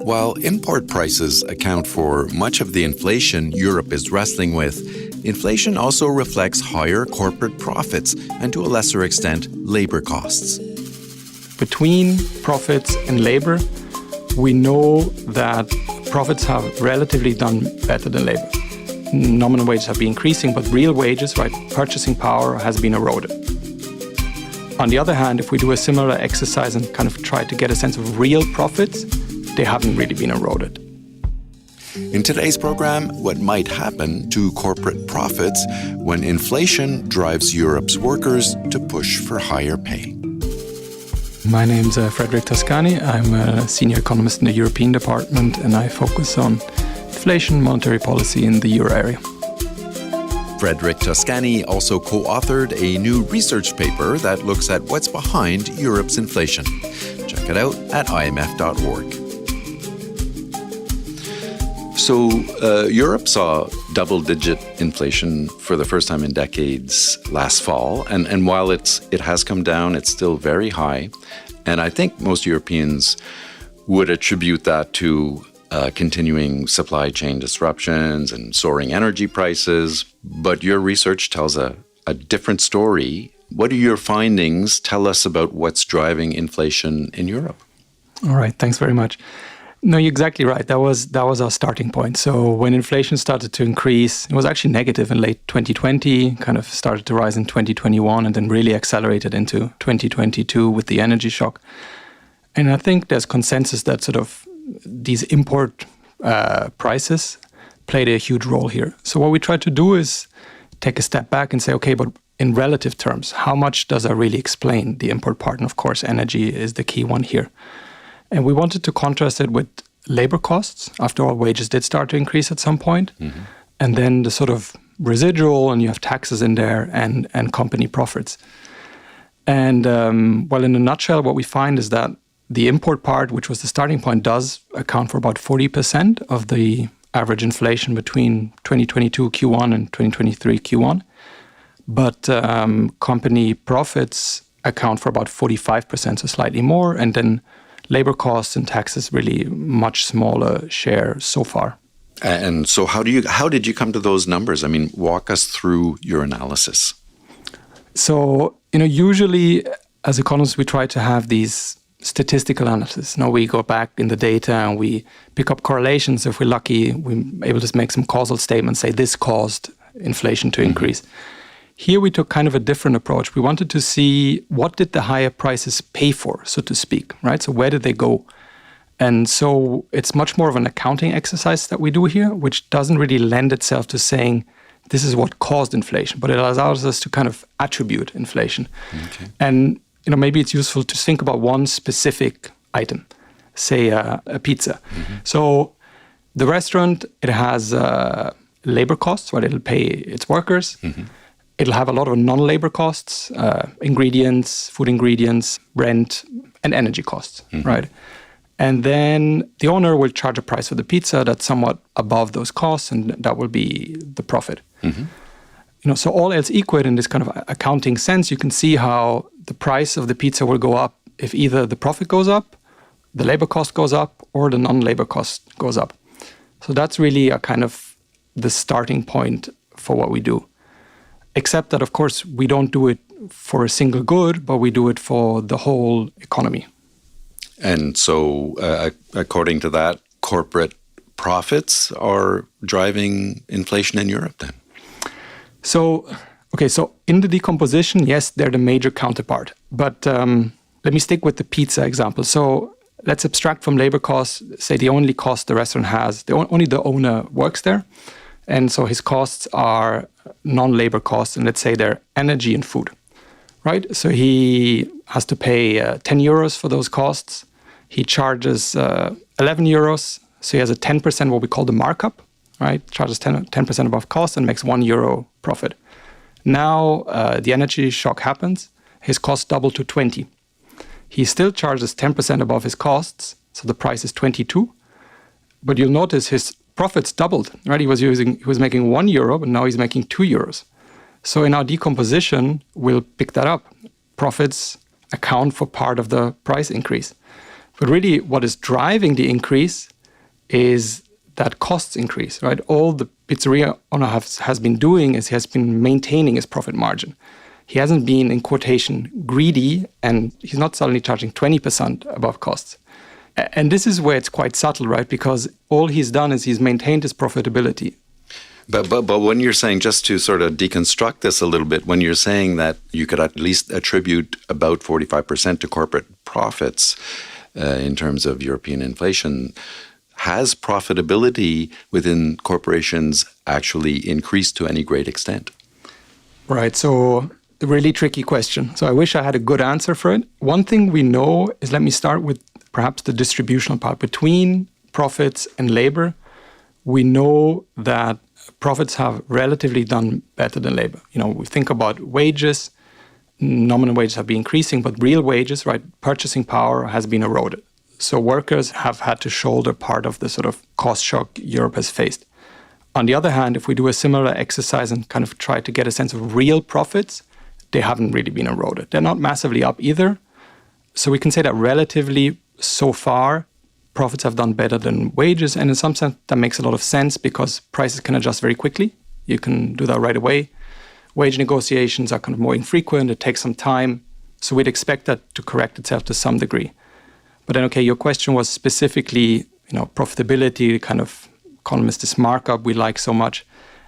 While import prices account for much of the inflation Europe is wrestling with, inflation also reflects higher corporate profits and, to a lesser extent, labor costs. Between profits and labor, we know that profits have relatively done better than labor. Nominal wages have been increasing, but real wages, right, purchasing power has been eroded. On the other hand, if we do a similar exercise and kind of try to get a sense of real profits, they haven't really been eroded. In today's program, what might happen to corporate profits when inflation drives Europe's workers to push for higher pay. My name's Frederik Toscani. I'm a senior economist in the European department, and I focus on inflation and monetary policy in the euro area. Frederik Toscani also co-authored a new research paper that looks at what's behind Europe's inflation. Check it out at imf.org. So Europe saw double-digit inflation for the first time in decades last fall. And while it has come down, it's still very high. And I think most Europeans would attribute that to continuing supply chain disruptions and soaring energy prices. But your research tells a different story. What do your findings tell us about what's driving inflation in Europe? All right, thanks very much. No, you're exactly right. That was our starting point. So when inflation started to increase, it was actually negative in late 2020, kind of started to rise in 2021, and then really accelerated into 2022 with the energy shock. And I think there's consensus that sort of these import prices played a huge role here. So what we tried to do is take a step back and say, okay, but in relative terms, how much does that really explain the import part? And of course, energy is the key one here. And we wanted to contrast it with labor costs. After all, wages did start to increase at some point. Mm-hmm. And then the sort of residual, and you have taxes in there, and company profits. And well, in a nutshell, what we find is that the import part, which was the starting point, does account for about 40% of the average inflation between 2022 Q1 and 2023 Q1. But company profits account for about 45%, so slightly more. And then labor costs and taxes really much smaller share so far. And so how did you come to those numbers? I mean, walk us through your analysis. So, usually as economists, we try to have these statistical analysis. We go back in the data and we pick up correlations. If we're lucky, we're able to make some causal statements, say this caused inflation to increase. Here we took kind of a different approach. We wanted to see what did the higher prices pay for, so to speak, right? So where did they go? And so it's much more of an accounting exercise that we do here, which doesn't really lend itself to saying this is what caused inflation, but it allows us to kind of attribute inflation. Okay. And maybe it's useful to think about one specific item, say a pizza. Mm-hmm. So the restaurant, it has labor costs, right? It'll pay its workers. Mm-hmm. It'll have a lot of non-labor costs, ingredients, food ingredients, rent, and energy costs, right? And then the owner will charge a price for the pizza that's somewhat above those costs, and that will be the profit. Mm-hmm. So all else equal in this kind of accounting sense, you can see how the price of the pizza will go up if either the profit goes up, the labor cost goes up, or the non-labor cost goes up. So that's really a kind of the starting point for what we do. Except that, of course, we don't do it for a single good, but we do it for the whole economy. And so, according to that, corporate profits are driving inflation in Europe then? So in the decomposition, yes, they're the major counterpart. But let me stick with the pizza example. So let's abstract from labor costs, say the only cost the restaurant has, only the owner works there. And so his costs are non-labor costs, and let's say they're energy and food, right? So he has to pay 10 euros for those costs. He charges 11 euros, so he has a 10% what we call the markup, right? Charges 10% above cost and makes €1 profit. Now the energy shock happens, his costs double to 20. He still charges 10% above his costs, so the price is 22. But you'll notice his profits doubled, right? He was making €1, but now he's making €2. So in our decomposition, we'll pick that up. Profits account for part of the price increase. But really what is driving the increase is that costs increase, right? All the pizzeria owner has been doing is he has been maintaining his profit margin. He hasn't been, in quotation, greedy, and he's not suddenly charging 20% above costs. And this is where it's quite subtle, right? Because all he's done is he's maintained his profitability. But when you're saying, just to sort of deconstruct this a little bit, when you're saying that you could at least attribute about 45% to corporate profits in terms of European inflation, has profitability within corporations actually increased to any great extent? Right, so a really tricky question. So I wish I had a good answer for it. One thing we know is, let me start with perhaps the distributional part. Between profits and labor, we know that profits have relatively done better than labor. We think about wages, nominal wages have been increasing, but real wages, right, purchasing power has been eroded. So workers have had to shoulder part of the sort of cost shock Europe has faced. On the other hand, if we do a similar exercise and kind of try to get a sense of real profits, they haven't really been eroded. They're not massively up either. So we can say that relatively so far, profits have done better than wages. And in some sense, that makes a lot of sense because prices can adjust very quickly. You can do that right away. Wage negotiations are kind of more infrequent. It takes some time. So we'd expect that to correct itself to some degree. But then, okay, your question was specifically, profitability, kind of economist, this markup we like so much.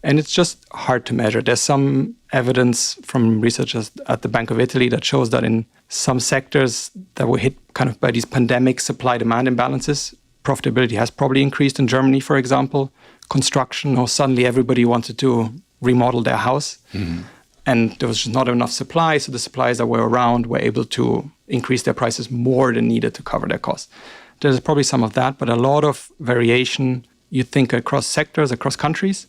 And it's just hard to measure. There's some evidence from researchers at the Bank of Italy that shows that in some sectors that were hit kind of by these pandemic supply-demand imbalances, profitability has probably increased in Germany, for example. Construction, or suddenly everybody wanted to remodel their house. Mm-hmm. And there was just not enough supply, so the suppliers that were around were able to increase their prices more than needed to cover their costs. There's probably some of that, but a lot of variation, you think, across sectors, across countries.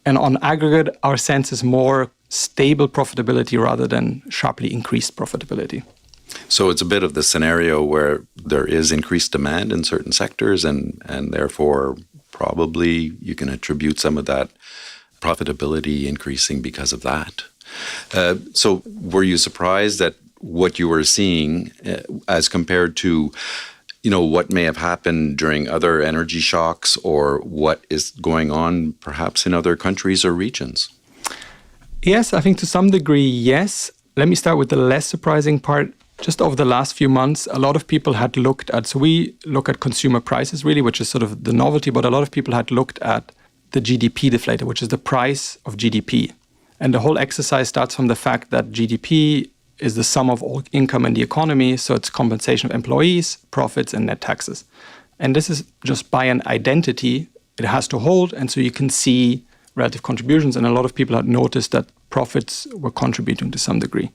And on aggregate, our sense is more stable profitability rather than sharply increased profitability. So it's a bit of the scenario where there is increased demand in certain sectors, and therefore probably you can attribute some of that profitability increasing because of that. So were you surprised at what you were seeing as compared to, what may have happened during other energy shocks, or what is going on perhaps in other countries or regions? Yes, I think to some degree, yes. Let me start with the less surprising part. Just over the last few months, a lot of people had looked at, so we look at consumer prices really, which is sort of the novelty, but a lot of people had looked at the GDP deflator, which is the price of GDP. And the whole exercise starts from the fact that GDP is the sum of all income in the economy, so it's compensation of employees, profits, and net taxes. And this is just by an identity, it has to hold, and so you can see relative contributions, and a lot of people had noticed that profits were contributing to some degree.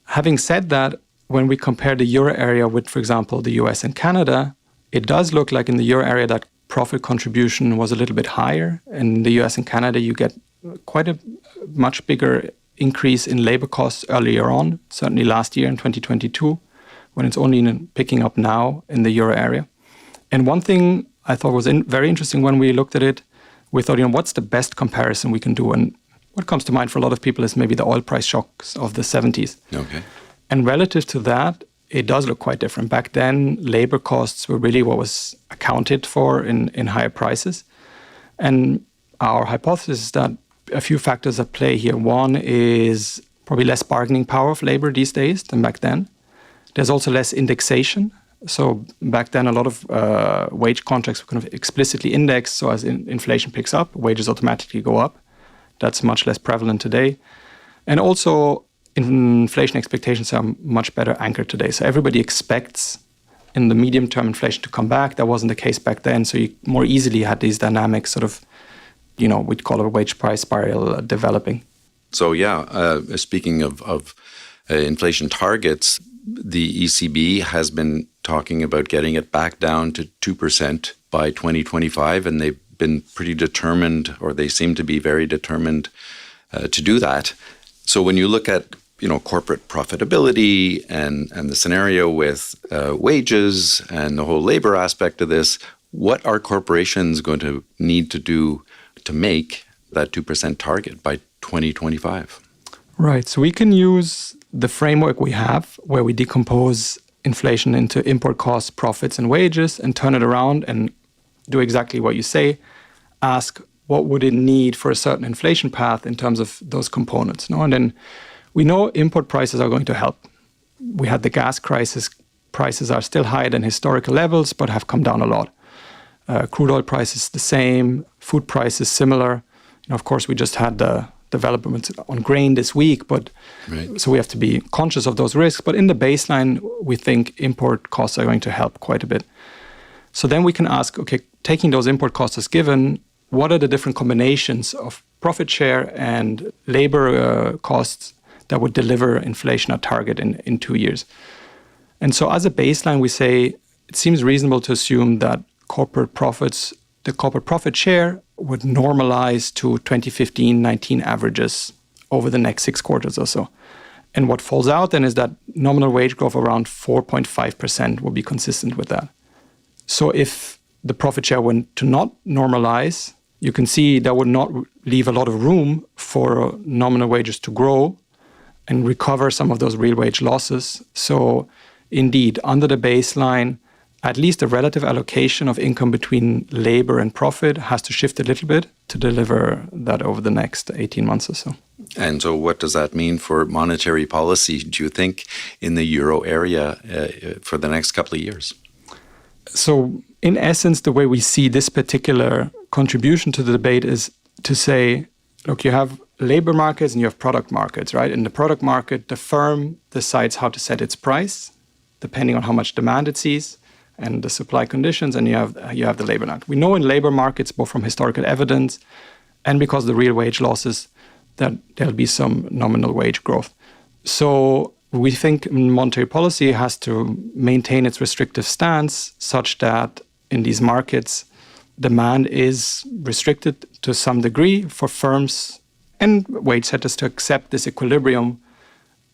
Having said that, when we compare the euro area with, for example, the US and Canada, it does look like in the euro area that profit contribution was a little bit higher. In the US and Canada, you get quite a much bigger increase in labor costs earlier on, certainly last year in 2022, when it's only picking up now in the euro area. And one thing I thought was very interesting when we looked at it, we thought, what's the best comparison we can do? And what comes to mind for a lot of people is maybe the oil price shocks of the 70s. Okay. And relative to that, it does look quite different. Back then, labor costs were really what was accounted for in higher prices. And our hypothesis is that a few factors at play here. One is probably less bargaining power of labor these days than back then. There's also less indexation. So back then, a lot of wage contracts were kind of explicitly indexed. So as inflation picks up, wages automatically go up. That's much less prevalent today. And also, inflation expectations are much better anchored today. So everybody expects in the medium term inflation to come back. That wasn't the case back then. So you more easily had these dynamics sort of, we'd call it a wage price spiral developing. So speaking of inflation targets, the ECB has been talking about getting it back down to 2% by 2025, and they've been pretty determined, or they seem to be very determined to do that. So when you look at corporate profitability and the scenario with wages and the whole labor aspect of this, what are corporations going to need to do to make that 2% target by 2025? Right. So we can use the framework we have where we decompose inflation into import costs, profits, and wages, and turn it around and do exactly what you say. Ask what would it need for a certain inflation path in terms of those components. No? And then we know import prices are going to help. We had the gas crisis. Prices are still higher than historical levels, but have come down a lot. Crude oil prices the same, food prices similar. Of course, we just had the developments on grain this week, but so we have to be conscious of those risks. But in the baseline, we think import costs are going to help quite a bit. So then we can ask, okay, taking those import costs as given, what are the different combinations of profit share and labor costs that would deliver inflation at target in 2 years? And so as a baseline, we say it seems reasonable to assume that corporate profits, the corporate profit share would normalize to 2015-19 averages over the next 6 quarters or so. And what falls out then is that nominal wage growth around 4.5% will be consistent with that. So if the profit share were to not normalize, you can see that would not leave a lot of room for nominal wages to grow and recover some of those real wage losses. So indeed, under the baseline, at least the relative allocation of income between labor and profit has to shift a little bit to deliver that over the next 18 months or so. And so what does that mean for monetary policy, do you think, in the euro area for the next couple of years? So in essence, the way we see this particular contribution to the debate is to say, look, you have labor markets and you have product markets, right? In the product market, the firm decides how to set its price, depending on how much demand it sees and the supply conditions, and you have the labor market. We know in labor markets, both from historical evidence and because of the real wage losses, that there'll be some nominal wage growth. So we think monetary policy has to maintain its restrictive stance such that in these markets, demand is restricted to some degree for firms and wage setters to accept this equilibrium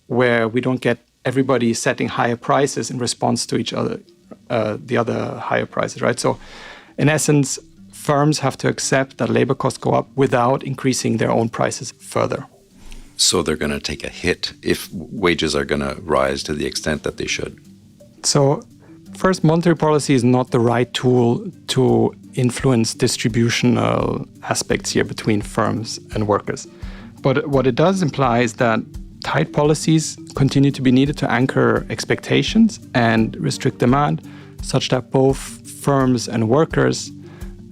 where we don't get everybody setting higher prices in response to each other, the other higher prices, right? So in essence, firms have to accept that labor costs go up without increasing their own prices further. So they're going to take a hit if wages are going to rise to the extent that they should. So first, monetary policy is not the right tool to influence distributional aspects here between firms and workers. But what it does imply is that tight policies continue to be needed to anchor expectations and restrict demand such that both firms and workers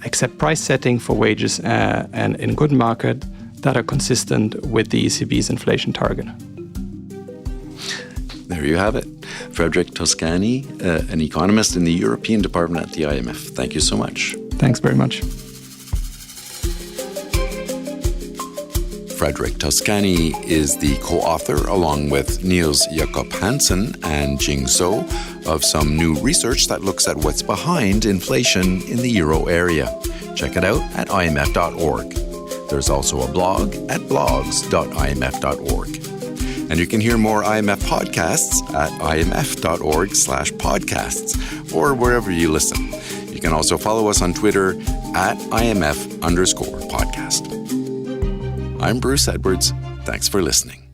accept price setting for wages and in good market that are consistent with the ECB's inflation target. There you have it. Frederik Toscani, an economist in the European department at the IMF. Thank you so much. Thanks very much. Frederik Toscani is the co-author, along with Niels Jakob Hansen and Jing Zhou, of some new research that looks at what's behind inflation in the euro area. Check it out at imf.org. There's also a blog at blogs.imf.org. And you can hear more IMF podcasts at imf.org/podcasts or wherever you listen. You can also follow us on Twitter at IMF_podcast. I'm Bruce Edwards. Thanks for listening.